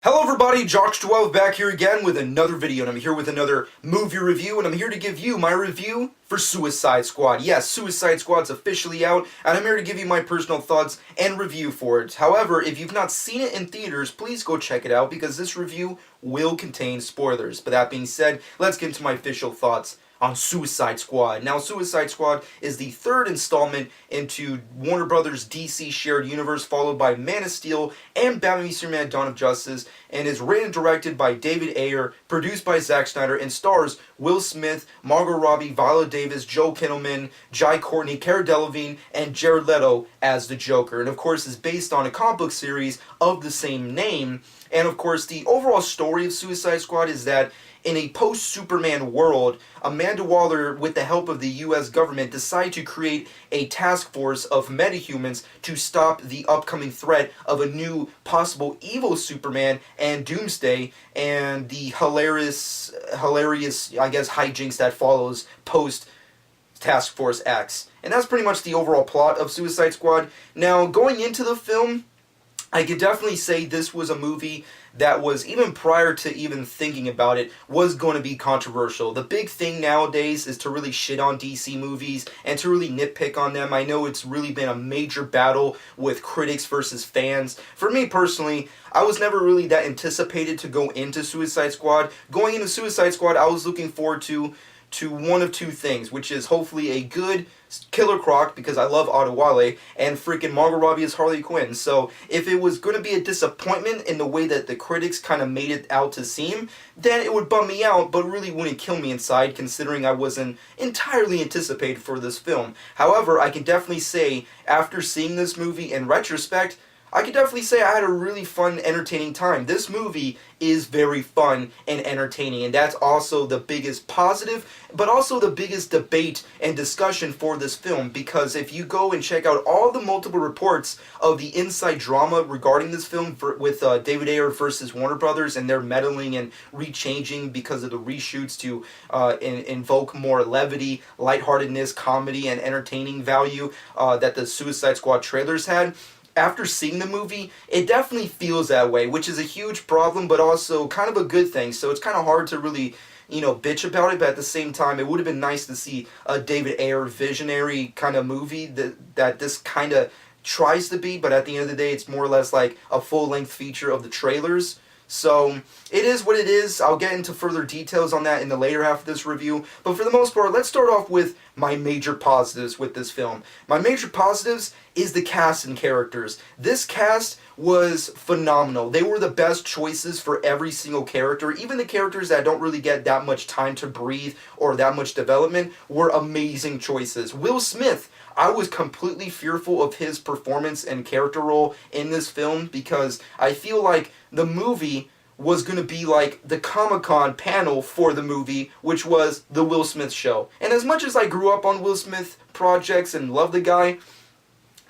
Hello everybody, Josh12 back here again with another video, and I'm here with another movie review, and I'm here to give you my review for Suicide Squad. Yes, Suicide Squad's officially out, and I'm here to give you my personal thoughts and review for it. However, if you've not seen it in theaters, please go check it out, because this review will contain spoilers. But that being said, let's get into my official thoughts on Suicide Squad. Now, Suicide Squad is the third installment into Warner Brothers' DC shared universe, followed by Man of Steel and Batman v Superman: Dawn of Justice, and is written and directed by David Ayer, produced by Zack Snyder, and stars Will Smith, Margot Robbie, Viola Davis, Joel Kinnaman, Jai Courtney, Cara Delevingne, and Jared Leto as the Joker. And of course is based on a comic book series of the same name. And of course, the overall story of Suicide Squad is that in a post-Superman world, Amanda Waller, with the help of the US government, decided to create a task force of metahumans to stop the upcoming threat of a new possible evil Superman and Doomsday, and the hilarious, I guess, hijinks that follows post Task Force X. And that's pretty much the overall plot of Suicide Squad. Now, going into the film, I could definitely say this was a movie that was, even prior to even thinking about it, was going to be controversial. The big thing nowadays is to really shit on DC movies and to really nitpick on them. I know it's really been a major battle with critics versus fans. For me personally, I was never really that anticipated to go into Suicide Squad. Going into Suicide Squad, I was looking forward to one of two things, which is hopefully a good Killer Croc, because I love Adewale, and freaking Margot Robbie as Harley Quinn. So if it was going to be a disappointment in the way that the critics kind of made it out to seem, then it would bum me out, but really wouldn't kill me inside, considering I wasn't entirely anticipated for this film. However, I can definitely say, after seeing this movie in retrospect, I could definitely say I had a really fun, entertaining time. This movie is very fun and entertaining, and that's also the biggest positive, but also the biggest debate and discussion for this film, because if you go and check out all the multiple reports of the inside drama regarding this film with David Ayer versus Warner Brothers and their meddling and rechanging because of the reshoots to invoke more levity, lightheartedness, comedy, and entertaining value that the Suicide Squad trailers had, after seeing the movie, it definitely feels that way, which is a huge problem, but also kind of a good thing. So it's kind of hard to really, bitch about it, but at the same time, it would have been nice to see a David Ayer visionary kind of movie that this kind of tries to be, but at the end of the day, it's more or less like a full-length feature of the trailers. So, it is what it is. I'll get into further details on that in the later half of this review. But for the most part, let's start off with my major positives with this film. My major positives is the cast and characters. This cast was phenomenal. They were the best choices for every single character. Even the characters that don't really get that much time to breathe or that much development were amazing choices. Will Smith, I was completely fearful of his performance and character role in this film, because I feel like the movie was going to be like the Comic-Con panel for the movie, which was the Will Smith show. And as much as I grew up on Will Smith projects and love the guy,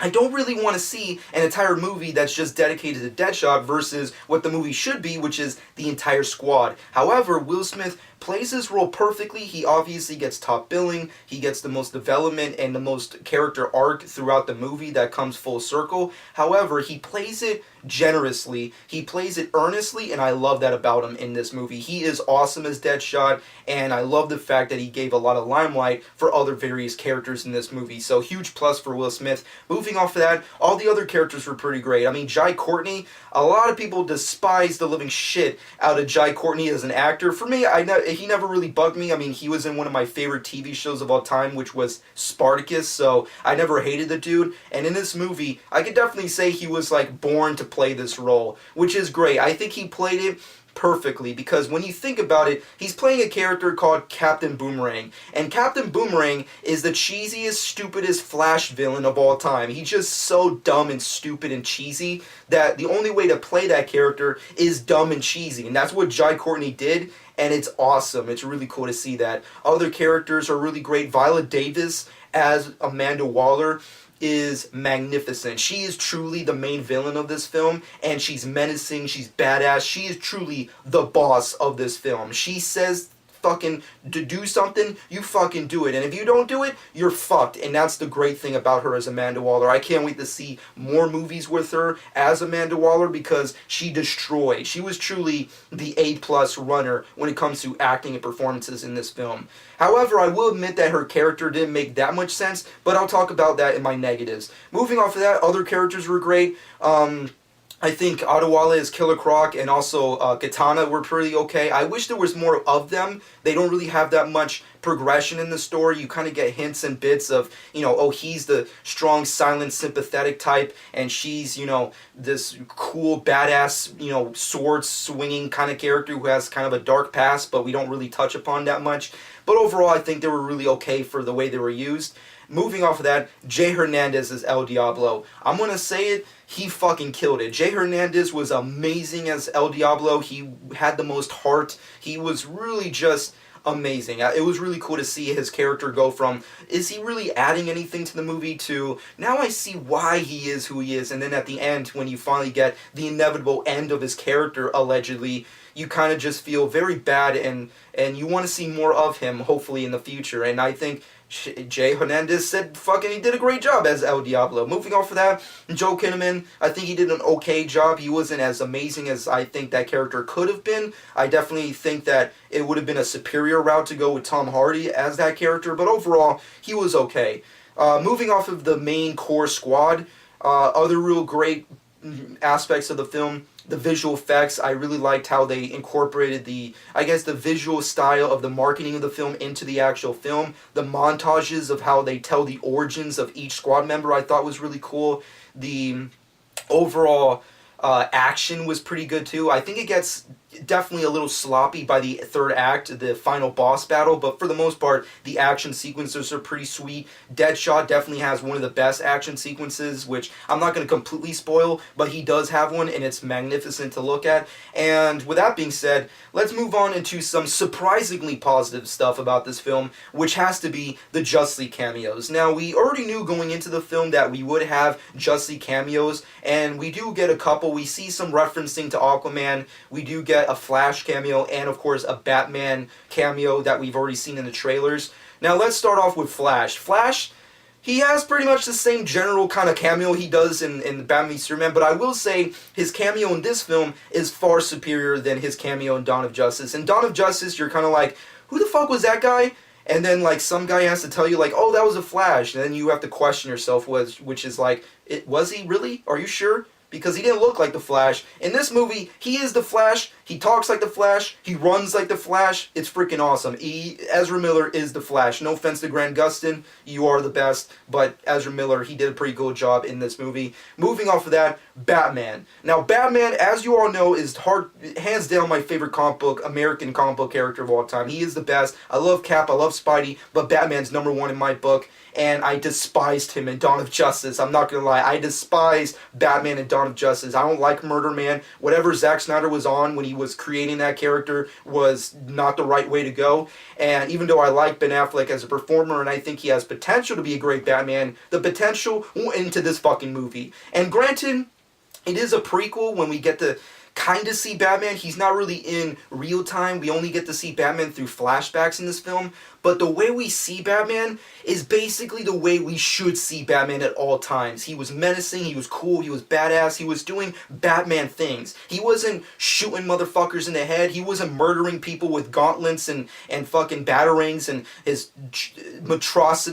I don't really want to see an entire movie that's just dedicated to Deadshot versus what the movie should be, which is the entire squad. However, Will Smith plays his role perfectly. He obviously gets top billing, he gets the most development and the most character arc throughout the movie that comes full circle. However, he plays it generously, he plays it earnestly, and I love that about him in this movie. He is awesome as Deadshot, and I love the fact that he gave a lot of limelight for other various characters in this movie. So huge plus for Will Smith. Moving off of that, all the other characters were pretty great. I mean, Jai Courtney, a lot of people despise the living shit out of Jai Courtney as an actor. For me, he never really bugged me. I mean, he was in one of my favorite TV shows of all time, which was Spartacus, so I never hated the dude. And in this movie, I could definitely say he was like born to play this role, which is great. I think he played it perfectly, because when you think about it, he's playing a character called Captain Boomerang, and Captain Boomerang is the cheesiest, stupidest Flash villain of all time. He's just so dumb and stupid and cheesy that the only way to play that character is dumb and cheesy, and that's what Jai Courtney did, and it's awesome. It's really cool to see that. Other characters are really great. Viola Davis as Amanda Waller is magnificent. She is truly the main villain of this film, and she's menacing, she's badass, she is truly the boss of this film. She says fucking to do something, you fucking do it. And if you don't do it, you're fucked. And that's the great thing about her as Amanda Waller. I can't wait to see more movies with her as Amanda Waller because she destroyed. She was truly the A-plus runner when it comes to acting and performances in this film. However, I will admit that her character didn't make that much sense, but I'll talk about that in my negatives. Moving off of that, other characters were great. I think Adewale as Killer Croc and also Katana were pretty okay. I wish there was more of them. They don't really have that much progression in the story. You kind of get hints and bits of, you know, oh, he's the strong, silent, sympathetic type, and she's, you know, this cool, badass, you know, sword swinging kind of character who has kind of a dark past, but we don't really touch upon that much. But overall, I think they were really okay for the way they were used. Moving off of that, Jay Hernandez as El Diablo. I'm going to say it, he fucking killed it. Jay Hernandez was amazing as El Diablo. He had the most heart. He was really just amazing. It was really cool to see his character go from, is he really adding anything to the movie, to now I see why he is who he is. And then at the end, when you finally get the inevitable end of his character, allegedly, you kind of just feel very bad, and you want to see more of him, hopefully, in the future. And I think Jay Hernandez said fucking he did a great job as El Diablo. Moving off of that, Joel Kinnaman, I think he did an okay job. He wasn't as amazing as I think that character could have been. I definitely think that it would have been a superior route to go with Tom Hardy as that character, but overall, he was okay. Moving off of the main core squad, other real great aspects of the film, the visual effects. I really liked how they incorporated the visual style of the marketing of the film into the actual film. The montages of how they tell the origins of each squad member I thought was really cool. The overall action was pretty good too. I think it gets definitely a little sloppy by the third act, the final boss battle, but for the most part, the action sequences are pretty sweet. Deadshot definitely has one of the best action sequences, which I'm not going to completely spoil, but he does have one, and it's magnificent to look at. And with that being said, let's move on into some surprisingly positive stuff about this film, which has to be the Just League cameos. Now, we already knew going into the film that we would have Just League cameos, and we do get a couple. We see some referencing to Aquaman. We do get a Flash cameo, and of course a Batman cameo that we've already seen in the trailers. Now let's start off with Flash. Flash, he has pretty much the same general kind of cameo he does in Batman v Superman, but I will say his cameo in this film is far superior than his cameo in Dawn of Justice. In Dawn of Justice, you're kind of like, who the fuck was that guy? And then like some guy has to tell you like, oh, that was a Flash, and then you have to question yourself, which is like, was he really? Are you sure? Because he didn't look like the Flash. In this movie, he is the Flash, he talks like the Flash, he runs like the Flash. It's freaking awesome. Ezra Miller is the Flash. No offense to Grant Gustin, you are the best, but Ezra Miller, he did a pretty good job in this movie. Moving off of that, Batman. Now, Batman, as you all know, is hands down my favorite American comic book character of all time. He is the best. I love Cap, I love Spidey, but Batman's number one in my book. And I despised him in Dawn of Justice. I'm not going to lie. I despise Batman in Dawn of Justice. I don't like Murder Man. Whatever Zack Snyder was on when he was creating that character was not the right way to go. And even though I like Ben Affleck as a performer and I think he has potential to be a great Batman, the potential went into this fucking movie. And granted, it is a prequel when we get to kind of see Batman. He's not really in real time. We only get to see Batman through flashbacks in this film. But the way we see Batman is basically the way we should see Batman at all times. He was menacing, he was cool, he was badass, he was doing Batman things. He wasn't shooting motherfuckers in the head, he wasn't murdering people with gauntlets and fucking batarangs and his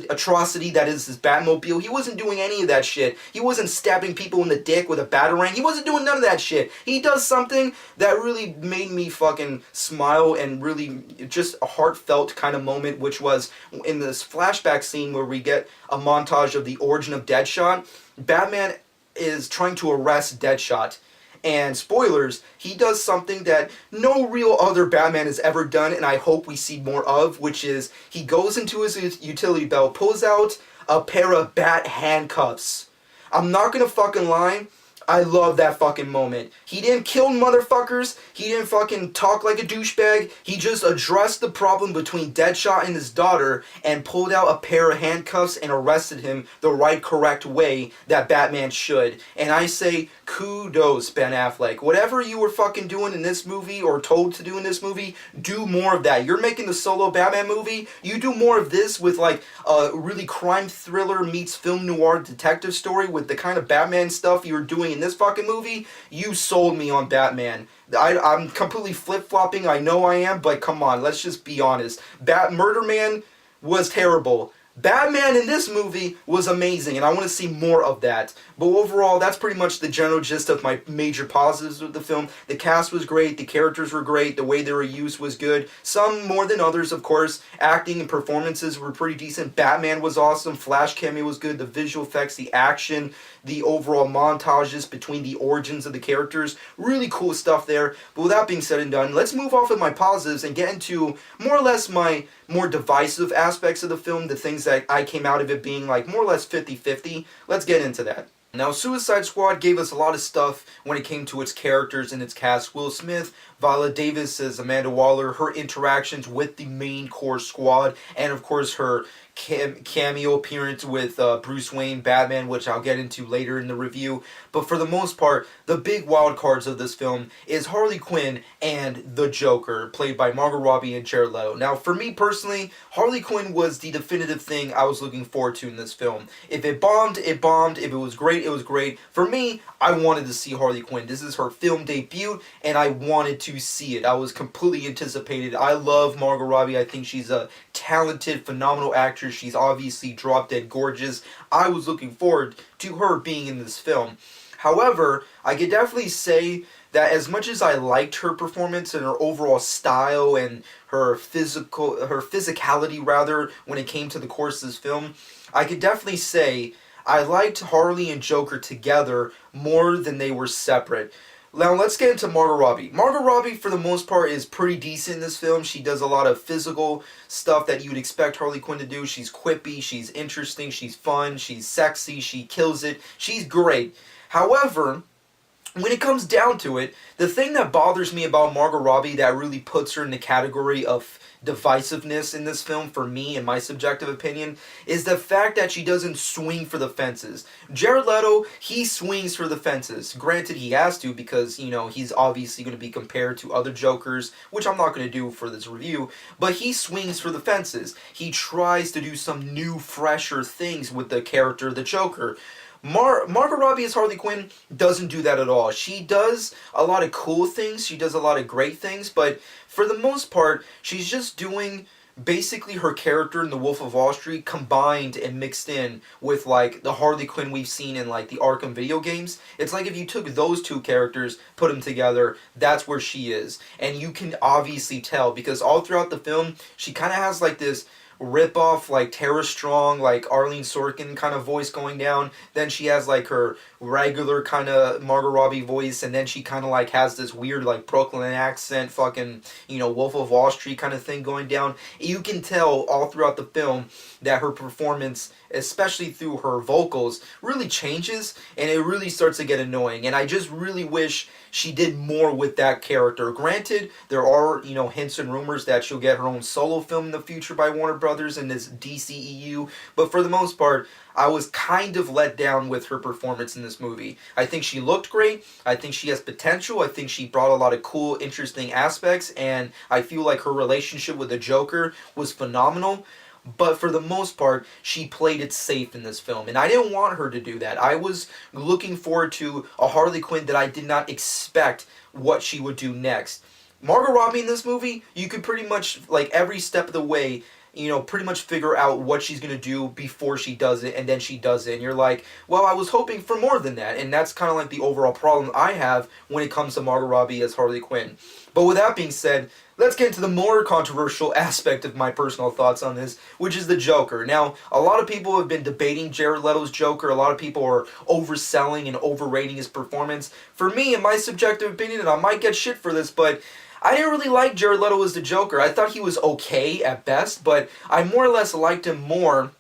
atrocity that is his Batmobile. He wasn't doing any of that shit. He wasn't stabbing people in the dick with a batarang. He wasn't doing none of that shit. He does something that really made me fucking smile and really just a heartfelt kind of moment, which was in this flashback scene where we get a montage of the origin of Deadshot. Batman is trying to arrest Deadshot. And spoilers, he does something that no real other Batman has ever done, and I hope we see more of, which is he goes into his utility belt, pulls out a pair of bat handcuffs. I'm not gonna fucking lie. I love that fucking moment. He didn't kill motherfuckers. He didn't fucking talk like a douchebag. He just addressed the problem between Deadshot and his daughter and pulled out a pair of handcuffs and arrested him the right, correct way that Batman should. And I say, kudos, Ben Affleck. Whatever you were fucking doing in this movie or told to do in this movie, do more of that. You're making the solo Batman movie. You do more of this with like a really crime thriller meets film noir detective story with the kind of Batman stuff you were doing in this fucking movie. You sold me on Batman. I'm completely flip-flopping, I know I am, but come on, let's just be honest. Murder Man was terrible. Batman in this movie was amazing, and I want to see more of that. But overall, that's pretty much the general gist of my major positives with the film. The cast was great, the characters were great, the way they were used was good. Some more than others, of course. Acting and performances were pretty decent. Batman was awesome, Flash cameo was good, the visual effects, the action, the overall montages between the origins of the characters. Really cool stuff there. But with that being said and done, let's move off of my positives and get into more or less my more divisive aspects of the film, the things that I came out of it being like more or less 50-50. Let's get into that. Now, Suicide Squad gave us a lot of stuff when it came to its characters and its cast. Will Smith, Viola Davis as Amanda Waller, her interactions with the main core squad, and of course her cameo appearance with Bruce Wayne, Batman, which I'll get into later in the review. But for the most part, the big wild cards of this film is Harley Quinn and the Joker, played by Margot Robbie and Jared Leto. Now, for me personally, Harley Quinn was the definitive thing I was looking forward to in this film. If it bombed, it bombed. If it was great, it was great. For me, I wanted to see Harley Quinn. This is her film debut, and I wanted to see it. I was completely anticipated. I love Margot Robbie. I think she's a talented, phenomenal actress. She's obviously drop dead gorgeous. I was looking forward to her being in this film. However, I could definitely say that as much as I liked her performance and her overall style and her physicality rather, when it came to the course of this film, I could definitely say I liked Harley and Joker together more than they were separate. Now let's get into Margot Robbie. Margot Robbie, for the most part, is pretty decent in this film. She does a lot of physical stuff that you would expect Harley Quinn to do. She's quippy, she's interesting, she's fun, she's sexy, she kills it. She's great. However, when it comes down to it, the thing that bothers me about Margot Robbie that really puts her in the category of divisiveness in this film, for me, in my subjective opinion, is the fact that she doesn't swing for the fences. Jared Leto, he swings for the fences. Granted, he has to because, you know, he's obviously going to be compared to other Jokers, which I'm not going to do for this review, but he swings for the fences. He tries to do some new, fresher things with the character of the Joker. Margot Robbie as Harley Quinn doesn't do that at all. She does a lot of cool things, she does a lot of great things, but for the most part, she's just doing basically her character in The Wolf of Wall Street combined and mixed in with like the Harley Quinn we've seen in like the Arkham video games. It's like if you took those two characters, put them together, that's where she is. And you can obviously tell because all throughout the film, she kind of has like this rip-off like Tara Strong, like Arlene Sorkin kind of voice going down. Then she has like her regular kind of Margot Robbie voice, and then she kind of like has this weird like Brooklyn accent, fucking, you know, Wolf of Wall Street kind of thing going down. You can tell all throughout the film that her performance, especially through her vocals, really changes, and it really starts to get annoying. And I just really wish she did more with that character. Granted, there are, you know, hints and rumors that she'll get her own solo film in the future by Warner Brothers in this DCEU, but for the most part, I was kind of let down with her performance in this movie. I think she looked great, I think she has potential, I think she brought a lot of cool, interesting aspects, and I feel like her relationship with the Joker was phenomenal. But for the most part, she played it safe in this film. And I didn't want her to do that. I was looking forward to a Harley Quinn that I did not expect what she would do next. Margot Robbie in this movie, you could pretty much, like every step of the way, you know, pretty much figure out what she's going to do before she does it, and then she does it. And you're like, well, I was hoping for more than that. And that's kind of like the overall problem I have when it comes to Margot Robbie as Harley Quinn. But with that being said, let's get into the more controversial aspect of my personal thoughts on this, which is the Joker. Now, a lot of people have been debating Jared Leto's Joker. A lot of people are overselling and overrating his performance. For me, in my subjective opinion, and I might get shit for this, but I didn't really like Jared Leto as the Joker. I thought he was okay at best, but I more or less liked him more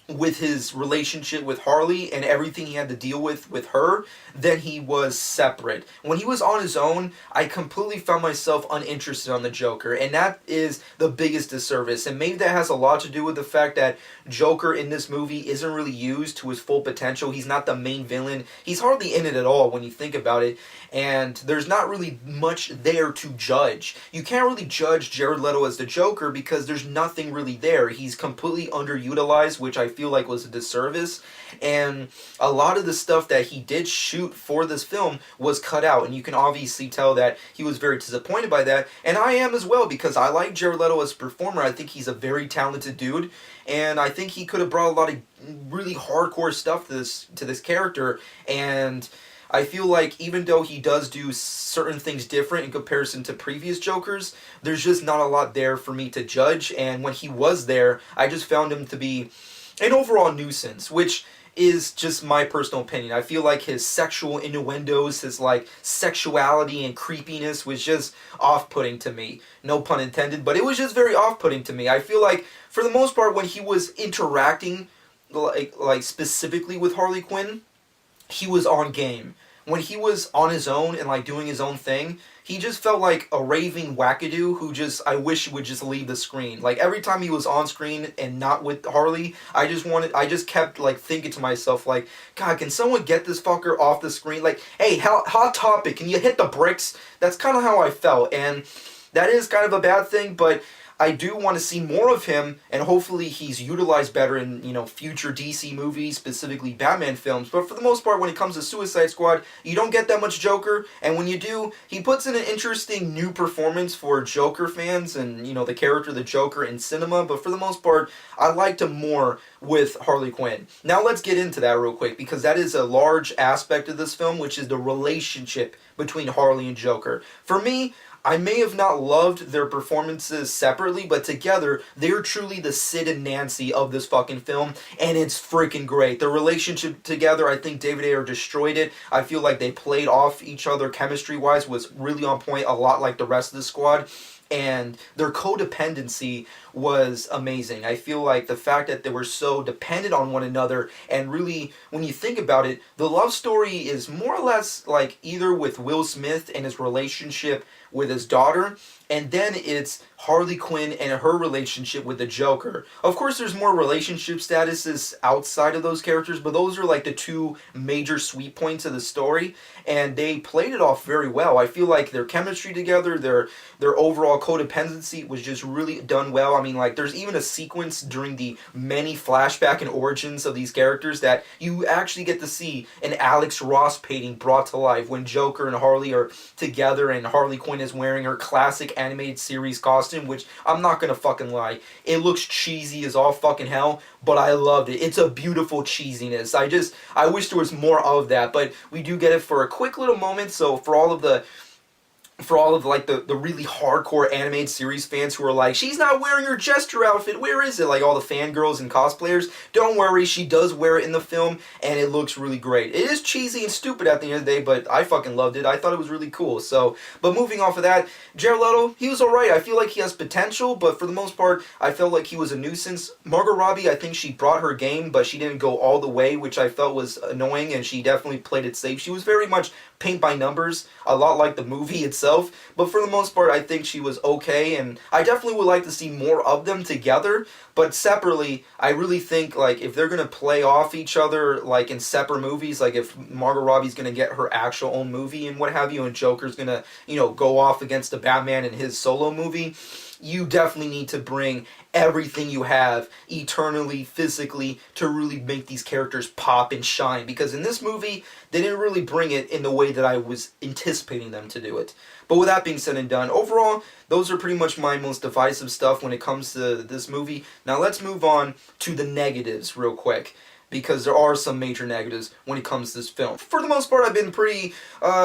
with his relationship with Harley and everything he had to deal with her than he was separate. When he was on his own, I completely found myself uninterested on the Joker, and that is the biggest disservice. And maybe that has a lot to do with the fact that Joker in this movie isn't really used to his full potential. He's not the main villain. He's hardly in it at all when you think about it, and there's not really much there to judge. You can't really judge Jared Leto as the Joker because there's nothing really there. He's completely underutilized, which I feel like was a disservice, and a lot of the stuff that he did shoot for this film was cut out, and you can obviously tell that he was very disappointed by that, and I am as well, because I like Jared Leto as a performer. I think he's a very talented dude, and I think he could have brought a lot of really hardcore stuff to this character, and I feel like even though he does do certain things different in comparison to previous Jokers, there's just not a lot there for me to judge, and when he was there, I just found him to be an overall nuisance, which is just my personal opinion. I feel like his sexual innuendos, his like sexuality and creepiness was just off-putting to me. No pun intended, but it was just very off-putting to me. I feel like for the most part when he was interacting like specifically with Harley Quinn, he was on game. When he was on his own and like doing his own thing, he just felt like a raving wackadoo who just, I wish would just leave the screen. Like every time he was on screen and not with Harley, I just kept like thinking to myself like, God, can someone get this fucker off the screen? Like, hey, Hot Topic, can you hit the bricks? That's kind of how I felt, and that is kind of a bad thing, but I do want to see more of him, and hopefully he's utilized better in, future DC movies, specifically Batman films. But for the most part, when it comes to Suicide Squad, you don't get that much Joker, and when you do, he puts in an interesting new performance for Joker fans and, the character of the Joker in cinema. But for the most part, I liked him more with Harley Quinn. Now let's get into that real quick, because that is a large aspect of this film, which is the relationship between Harley and Joker. For me, I may have not loved their performances separately, but together, they're truly the Sid and Nancy of this fucking film, and it's freaking great. Their relationship together, I think David Ayer destroyed it. I feel like they played off each other chemistry-wise, was really on point, a lot like the rest of the squad. And their codependency was amazing. I feel like the fact that they were so dependent on one another, and really, when you think about it, the love story is more or less like either with Will Smith and his relationship with his daughter, and then it's Harley Quinn and her relationship with the Joker. Of course, there's more relationship statuses outside of those characters, but those are like the two major sweet points of the story, and they played it off very well. I feel like their chemistry together, their overall codependency was just really done well. I mean, like, there's even a sequence during the many flashback and origins of these characters that you actually get to see an Alex Ross painting brought to life when Joker and Harley are together and Harley Quinn is wearing her classic animated series costume, which I'm not gonna fucking lie, it looks cheesy as all fucking hell, but I loved it. It's a beautiful cheesiness. I wish there was more of that, but we do get it for a quick little moment. So for all of the like the really hardcore animated series fans who are like, she's not wearing her Jester outfit, where is it? Like all the fangirls and cosplayers, don't worry, she does wear it in the film, and it looks really great. It is cheesy and stupid at the end of the day, but I fucking loved it. I thought it was really cool. So, but moving off of that, Jared Leto, he was alright. I feel like he has potential, but for the most part, I felt like he was a nuisance. Margot Robbie, I think she brought her game, but she didn't go all the way, which I felt was annoying, and she definitely played it safe. She was very much paint by numbers, a lot like the movie itself, but for the most part I think she was okay, and I definitely would like to see more of them together, but separately I really think like if they're going to play off each other like in separate movies, like if Margot Robbie's going to get her actual own movie and what have you, and Joker's going to, go off against the Batman in his solo movie, you definitely need to bring everything you have eternally, physically, to really make these characters pop and shine. Because in this movie, they didn't really bring it in the way that I was anticipating them to do it. But with that being said and done, overall, those are pretty much my most divisive stuff when it comes to this movie. Now let's move on to the negatives real quick, because there are some major negatives when it comes to this film. For the most part, I've been pretty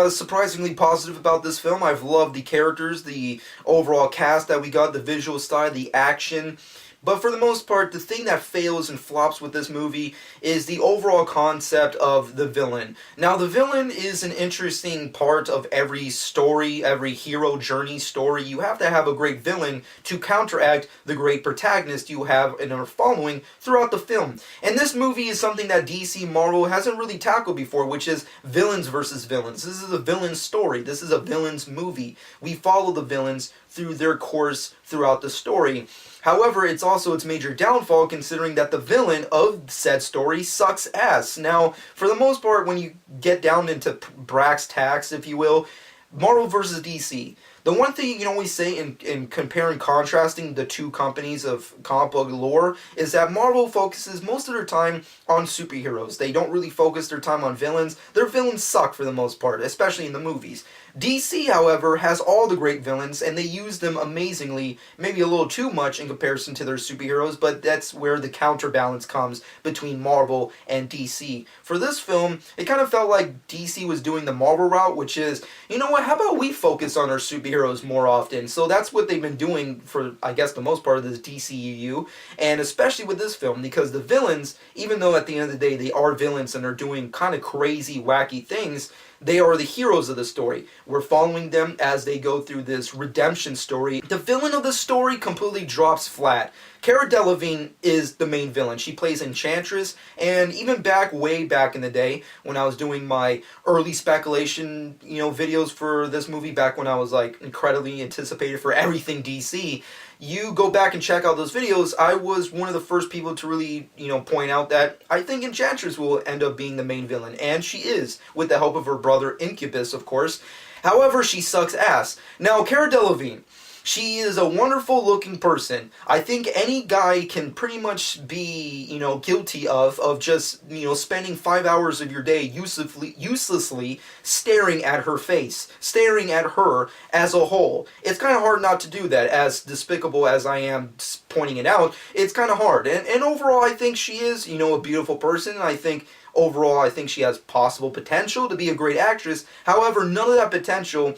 surprisingly positive about this film. I've loved the characters, the overall cast that we got, the visual style, the action, But for the most part, the thing that fails and flops with this movie is the overall concept of the villain. Now, the villain is an interesting part of every story, every hero journey story. You have to have a great villain to counteract the great protagonist you have and are following throughout the film. And this movie is something that DC Marvel hasn't really tackled before, which is villains versus villains. This is a villain story. This is a villain's movie. We follow the villains through their course throughout the story. However, it's also its major downfall considering that the villain of said story sucks ass. Now, for the most part, when you get down into brass tacks, if you will, Marvel versus DC. The one thing you can always say in comparing, contrasting the two companies of comic book lore is that Marvel focuses most of their time on superheroes. They don't really focus their time on villains. Their villains suck for the most part, especially in the movies. DC, however, has all the great villains, and they use them amazingly, maybe a little too much in comparison to their superheroes, but that's where the counterbalance comes between Marvel and DC. For this film, it kind of felt like DC was doing the Marvel route, which is, you know what, how about we focus on our superheroes more often? So that's what they've been doing for, I guess, the most part of this DCEU, and especially with this film, because the villains, even though at the end of the day they are villains and are doing kind of crazy, wacky things, they are the heroes of the story. We're following them as they go through this redemption story. The villain of the story completely drops flat. Cara Delevingne is the main villain. She plays Enchantress, and even way back in the day, when I was doing my early speculation, videos for this movie, back when I was like incredibly anticipated for everything DC, you go back and check out those videos, I was one of the first people to really, point out that I think Enchantress will end up being the main villain, and she is, with the help of her brother Incubus, of course. However, she sucks ass. Now, Cara Delevingne, she is a wonderful looking person. I think any guy can pretty much be, guilty of just, spending 5 hours of your day uselessly staring at her face, staring at her as a whole. It's kind of hard not to do that, as despicable as I am pointing it out. It's kind of hard. And overall, I think she is, a beautiful person. I think overall, I think she has possible potential to be a great actress. However, none of that potential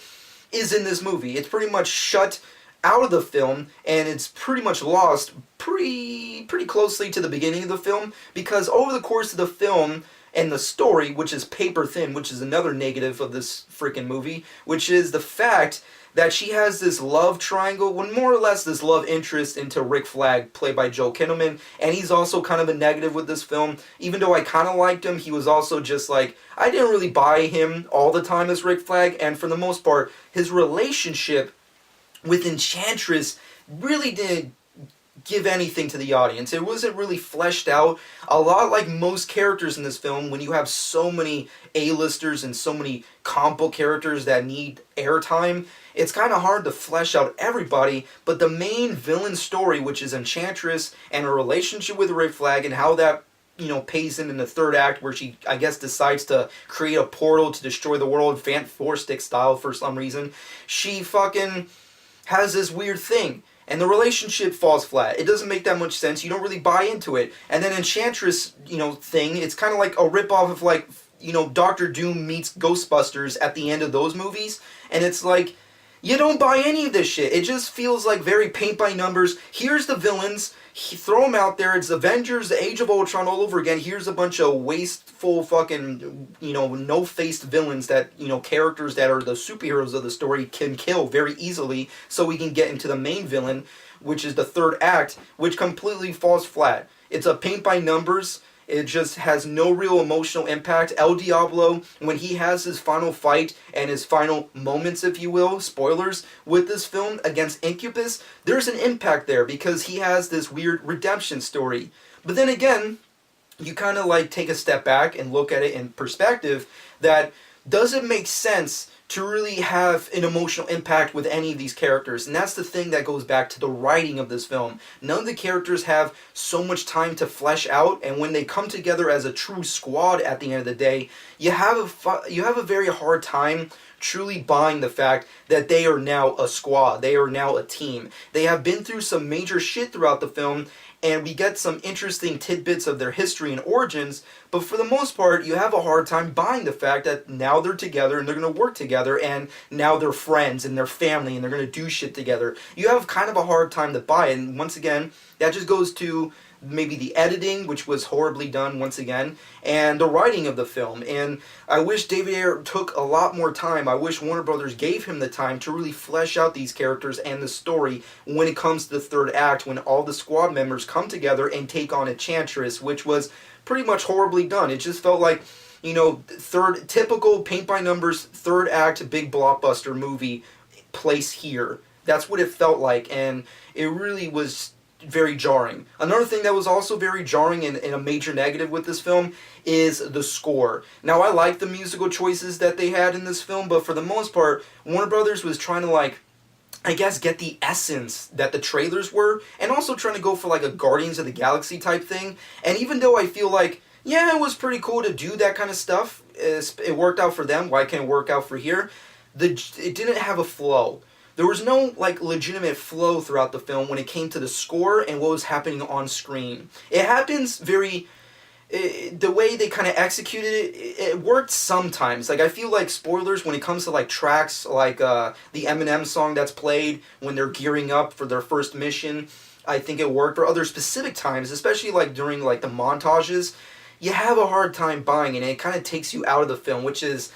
is in this movie. It's pretty much shut out of the film, and it's pretty much lost pretty closely to the beginning of the film, because over the course of the film and the story, which is paper thin, which is another negative of this freaking movie, which is the fact that she has this love triangle, when more or less this love interest into Rick Flag, played by Joel Kinnaman, and he's also kind of a negative with this film. Even though I kind of liked him, he was also just like, I didn't really buy him all the time as Rick Flag, and for the most part, his relationship with Enchantress really didn't give anything to the audience. It wasn't really fleshed out. A lot like most characters in this film, when you have so many A-listers and so many comic book characters that need airtime, it's kind of hard to flesh out everybody, but the main villain story, which is Enchantress and her relationship with Rick Flag and how that pays in the third act, where she, I guess, decides to create a portal to destroy the world, Four Stick style for some reason. She fucking has this weird thing, and the relationship falls flat. It doesn't make that much sense. You don't really buy into it. And then Enchantress, thing, it's kind of like a ripoff of, like, Doctor Doom meets Ghostbusters at the end of those movies, and it's like, you don't buy any of this shit. It just feels like very paint by numbers. Here's the villains. Throw them out there. It's Avengers, the Age of Ultron all over again. Here's a bunch of wasteful fucking, no-faced villains that, characters that are the superheroes of the story can kill very easily, so we can get into the main villain, which is the third act, which completely falls flat. It's a paint by numbers. It just has no real emotional impact. El Diablo, when he has his final fight and his final moments, if you will, spoilers, with this film against Incubus, there's an impact there because he has this weird redemption story. But then again, you kind of like take a step back and look at it in perspective that does it make sense to really have an emotional impact with any of these characters? And that's the thing that goes back to the writing of this film. None of the characters have so much time to flesh out, and when they come together as a true squad at the end of the day, you have a very hard time truly buying the fact that they are now a squad. They are now a team. They have been through some major shit throughout the film, and we get some interesting tidbits of their history and origins, but for the most part, you have a hard time buying the fact that now they're together and they're going to work together, and now they're friends and they're family and they're going to do shit together. You have kind of a hard time to buy it, and once again, that just goes to maybe the editing, which was horribly done once again, and the writing of the film. And I wish David Ayer took a lot more time. I wish Warner Brothers gave him the time to really flesh out these characters and the story when it comes to the third act, when all the squad members come together and take on Enchantress, which was pretty much horribly done. It just felt like, you know, typical paint by numbers, third act, big blockbuster movie place here. That's what it felt like, and it really was very jarring. Another thing that was also very jarring and a major negative with this film is the score. Now, I like the musical choices that they had in this film, but for the most part, Warner Brothers was trying to, like, I guess, get the essence that the trailers were, and also trying to go for, like, a Guardians of the Galaxy type thing. And even though I feel like, yeah, it was pretty cool to do that kind of stuff, it worked out for them, why can't it work out for here? It didn't have a flow. There was no, like, legitimate flow throughout the film when it came to the score and what was happening on screen. It happens very... the way they kind of executed it, it worked sometimes. Like, I feel like, spoilers, when it comes to, like, tracks, like, the Eminem song that's played when they're gearing up for their first mission, I think it worked. For other specific times, especially, like, during, like, the montages, you have a hard time buying it, and it kind of takes you out of the film, which is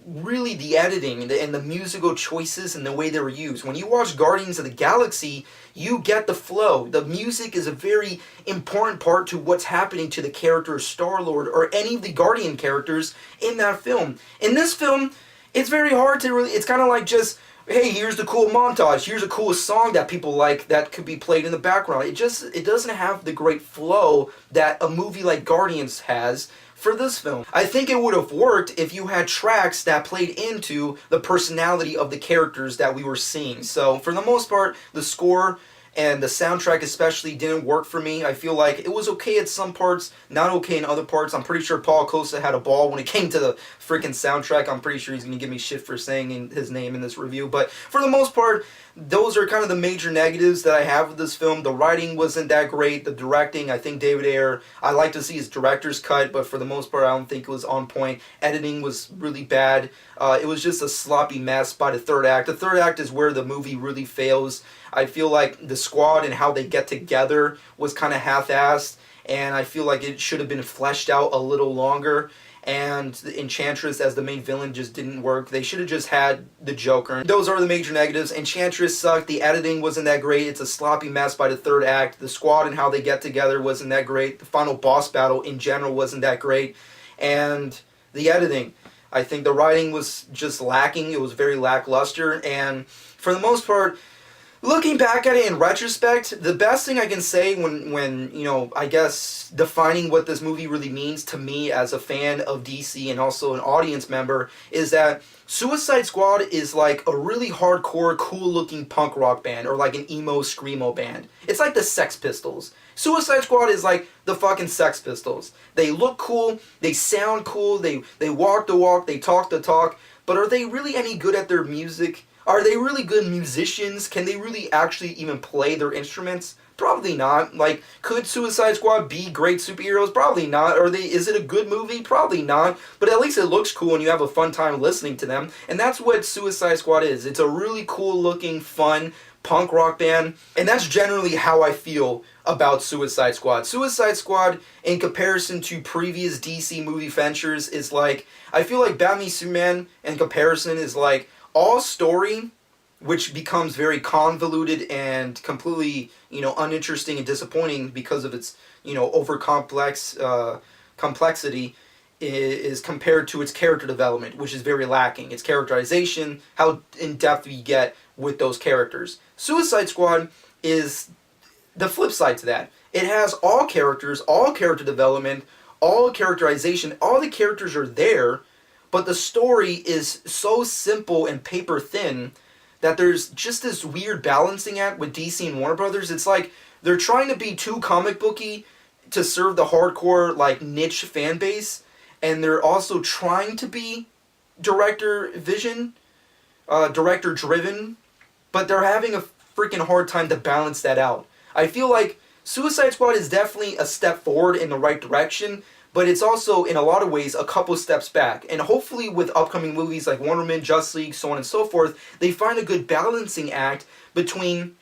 really the editing and the musical choices and the way they were used. When you watch Guardians of the Galaxy, you get the flow. The music is a very important part to what's happening to the character of Star-Lord or any of the Guardian characters in that film. In this film, it's very hard to really... It's kind of like just, hey, here's the cool montage, here's a cool song that people like that could be played in the background. It doesn't have the great flow that a movie like Guardians has for this film. I think it would have worked if you had tracks that played into the personality of the characters that we were seeing. So, for the most part, the score and the soundtrack especially didn't work for me. I feel like it was okay at some parts, not okay in other parts. I'm pretty sure Paul Costa had a ball when it came to the freaking soundtrack. I'm pretty sure he's going to give me shit for saying his name in this review. But for the most part, those are kind of the major negatives that I have with this film. The writing wasn't that great. The directing, I think David Ayer, I like to see his director's cut, but for the most part, I don't think it was on point. Editing was really bad. It was just a sloppy mess by the third act. The third act is where the movie really fails. I feel like the squad and how they get together was kind of half-assed, and I feel like it should have been fleshed out a little longer. And the Enchantress as the main villain just didn't work. They should have just had the Joker. Those are the major negatives. Enchantress sucked. The editing wasn't that great. It's a sloppy mess by the third act. The squad and how they get together wasn't that great. The final boss battle in general wasn't that great. And the editing, I think the writing was just lacking. It was very lackluster. And for the most part, looking back at it in retrospect, the best thing I can say when you know, I guess, defining what this movie really means to me as a fan of DC and also an audience member is that Suicide Squad is like a really hardcore, cool-looking punk rock band or like an emo, screamo band. It's like the Sex Pistols. Suicide Squad is like the fucking Sex Pistols. They look cool, they sound cool, they walk the walk, they talk the talk, but are they really any good at their music? Are they really good musicians? Can they really actually even play their instruments? Probably not. Like, could Suicide Squad be great superheroes? Probably not. Is it a good movie? Probably not. But at least it looks cool and you have a fun time listening to them. And that's what Suicide Squad is. It's a really cool looking, fun punk rock band. And that's generally how I feel about Suicide Squad. Suicide Squad, in comparison to previous DC movie ventures, is like, I feel like Batman v Superman, in comparison, is like all story, which becomes very convoluted and completely, you know, uninteresting and disappointing because of its, you know, complexity, is compared to its character development, which is very lacking. Its characterization, how in-depth we get with those characters. Suicide Squad is the flip side to that. It has all characters, all character development, all characterization, all the characters are there, but the story is so simple and paper thin that there's just this weird balancing act with DC and Warner Brothers. It's like they're trying to be too comic booky to serve the hardcore, like, niche fan base, and they're also trying to be director driven, but they're having a freaking hard time to balance that out. I feel like Suicide Squad is definitely a step forward in the right direction, but it's also, in a lot of ways, a couple steps back. And hopefully with upcoming movies like Wonder Woman, Justice League, so on and so forth, they find a good balancing act between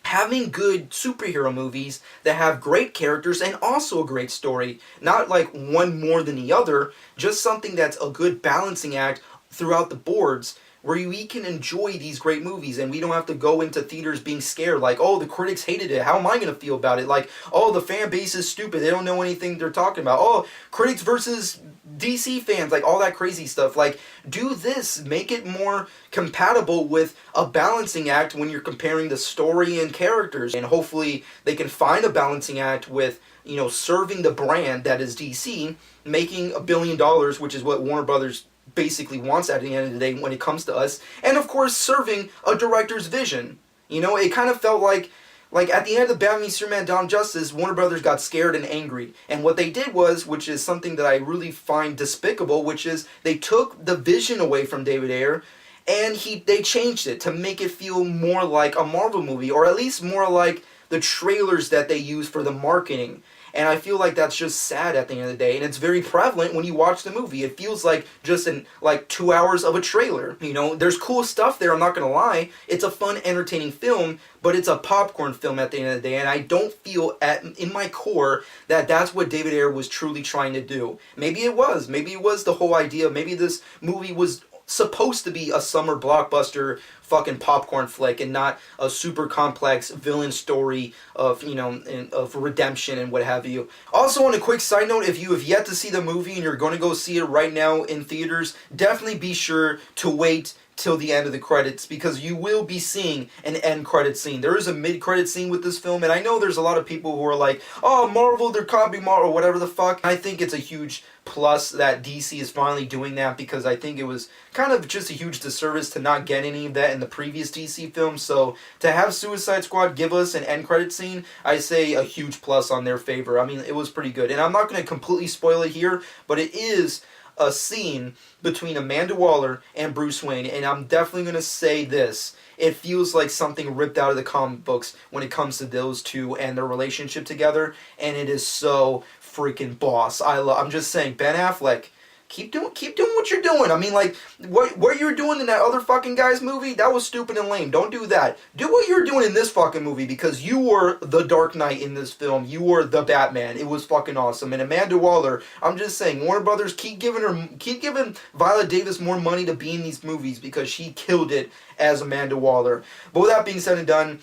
having good superhero movies that have great characters and also a great story. Not like one more than the other, just something that's a good balancing act throughout the boards, where we can enjoy these great movies and we don't have to go into theaters being scared like, oh, the critics hated it, how am I going to feel about it? Like, oh, the fan base is stupid, they don't know anything they're talking about. Oh, critics versus DC fans, like all that crazy stuff. Like, do this, make it more compatible with a balancing act when you're comparing the story and characters. And hopefully they can find a balancing act with, you know, serving the brand that is DC, making $1 billion, which is what Warner Brothers basically wants at the end of the day when it comes to us, and of course serving a director's vision. You know, it kind of felt like at the end of the Batman v Superman Dawn of Justice, Warner Brothers got scared and angry, and what they did was, which is something that I really find despicable, which is they took the vision away from David Ayer and they changed it to make it feel more like a Marvel movie, or at least more like the trailers that they use for the marketing. And I feel like that's just sad at the end of the day. And it's very prevalent when you watch the movie. It feels like just like 2 hours of a trailer. You know, there's cool stuff there, I'm not going to lie. It's a fun, entertaining film, but it's a popcorn film at the end of the day. And I don't feel in my core that that's what David Ayer was truly trying to do. Maybe it was. Maybe it was the whole idea. Maybe this movie was supposed to be a summer blockbuster fucking popcorn flick and not a super complex villain story of, you know, of redemption and what have you. Also, on a quick side note, if you have yet to see the movie and you're going to go see it right now in theaters, definitely be sure to wait till the end of the credits, because you will be seeing an end credit scene. There is a mid-credit scene with this film, and I know there's a lot of people who are like, oh, Marvel, they're copying Marvel, whatever the fuck. I think it's a huge plus that DC is finally doing that, because I think it was kind of just a huge disservice to not get any of that in the previous DC films. So to have Suicide Squad give us an end credit scene, I say a huge plus on their favor. I mean, it was pretty good. And I'm not going to completely spoil it here, but it is a scene between Amanda Waller and Bruce Wayne, and I'm definitely going to say this. It feels like something ripped out of the comic books when it comes to those two and their relationship together, and it is so freaking boss. I'm just saying, Ben Affleck, keep doing what you're doing. I mean, like, what you were doing in that other fucking guy's movie, that was stupid and lame. Don't do that. Do what you're doing in this fucking movie, because you were the Dark Knight in this film. You were the Batman. It was fucking awesome. And Amanda Waller, I'm just saying, Warner Brothers, keep giving Viola Davis more money to be in these movies, because she killed it as Amanda Waller. But with that being said and done,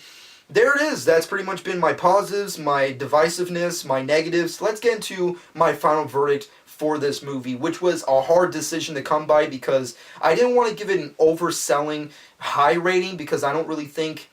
there it is. That's pretty much been my positives, my divisiveness, my negatives. Let's get into my final verdict for this movie, which was a hard decision to come by, because I didn't want to give it an overselling high rating, because I don't really think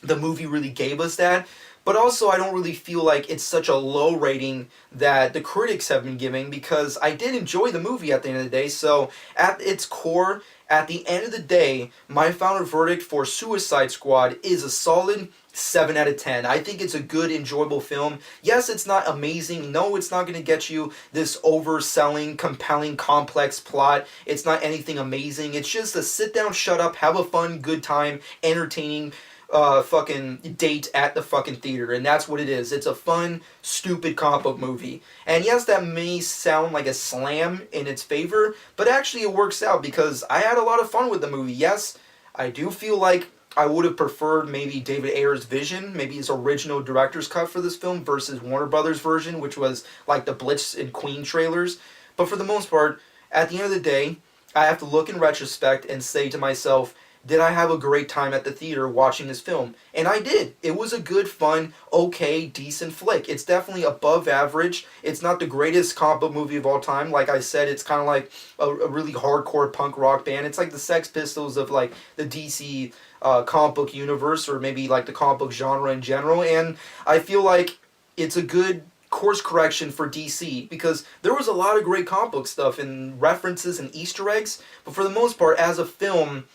the movie really gave us that. But also, I don't really feel like it's such a low rating that the critics have been giving, because I did enjoy the movie at the end of the day. So at its core, at the end of the day, my final verdict for Suicide Squad is a solid 7 out of 10. I think it's a good, enjoyable film. Yes, it's not amazing. No, it's not going to get you this overselling, compelling, complex plot. It's not anything amazing. It's just a sit down, shut up, have a fun, good time, entertaining fucking date at the fucking theater, and that's what it is. It's a fun, stupid comic book movie. And yes, that may sound like a slam in its favor, but actually it works out, because I had a lot of fun with the movie. Yes, I do feel like I would have preferred maybe David Ayer's vision, maybe his original director's cut for this film versus Warner Brothers' version, which was like the Blitz and Queen trailers. But for the most part, at the end of the day, I have to look in retrospect and say to myself, did I have a great time at the theater watching this film? And I did. It was a good, fun, okay, decent flick. It's definitely above average. It's not the greatest comic book movie of all time. Like I said, it's kind of like a really hardcore punk rock band. It's like the Sex Pistols of like the DC comic book universe, or maybe like the comic book genre in general. And I feel like it's a good course correction for DC, because there was a lot of great comic book stuff and references and Easter eggs, but for the most part, as a film,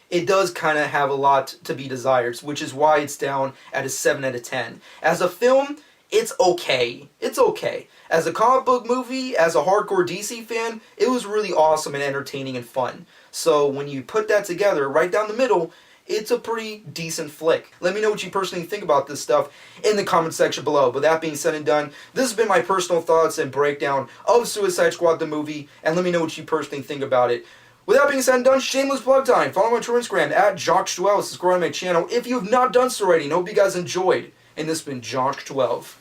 it does kind of have a lot to be desired, which is why it's down at a 7 out of 10. As a film, it's okay. It's okay. As a comic book movie, as a hardcore DC fan, it was really awesome and entertaining and fun. So when you put that together, right down the middle, it's a pretty decent flick. Let me know what you personally think about this stuff in the comment section below. But that being said and done, this has been my personal thoughts and breakdown of Suicide Squad the movie, and let me know what you personally think about it. With that being said and done, shameless plug time. Follow me on Twitter and Instagram at JockStuel. Subscribe to my channel if you have not done so already. And I hope you guys enjoyed. And this has been Jock12.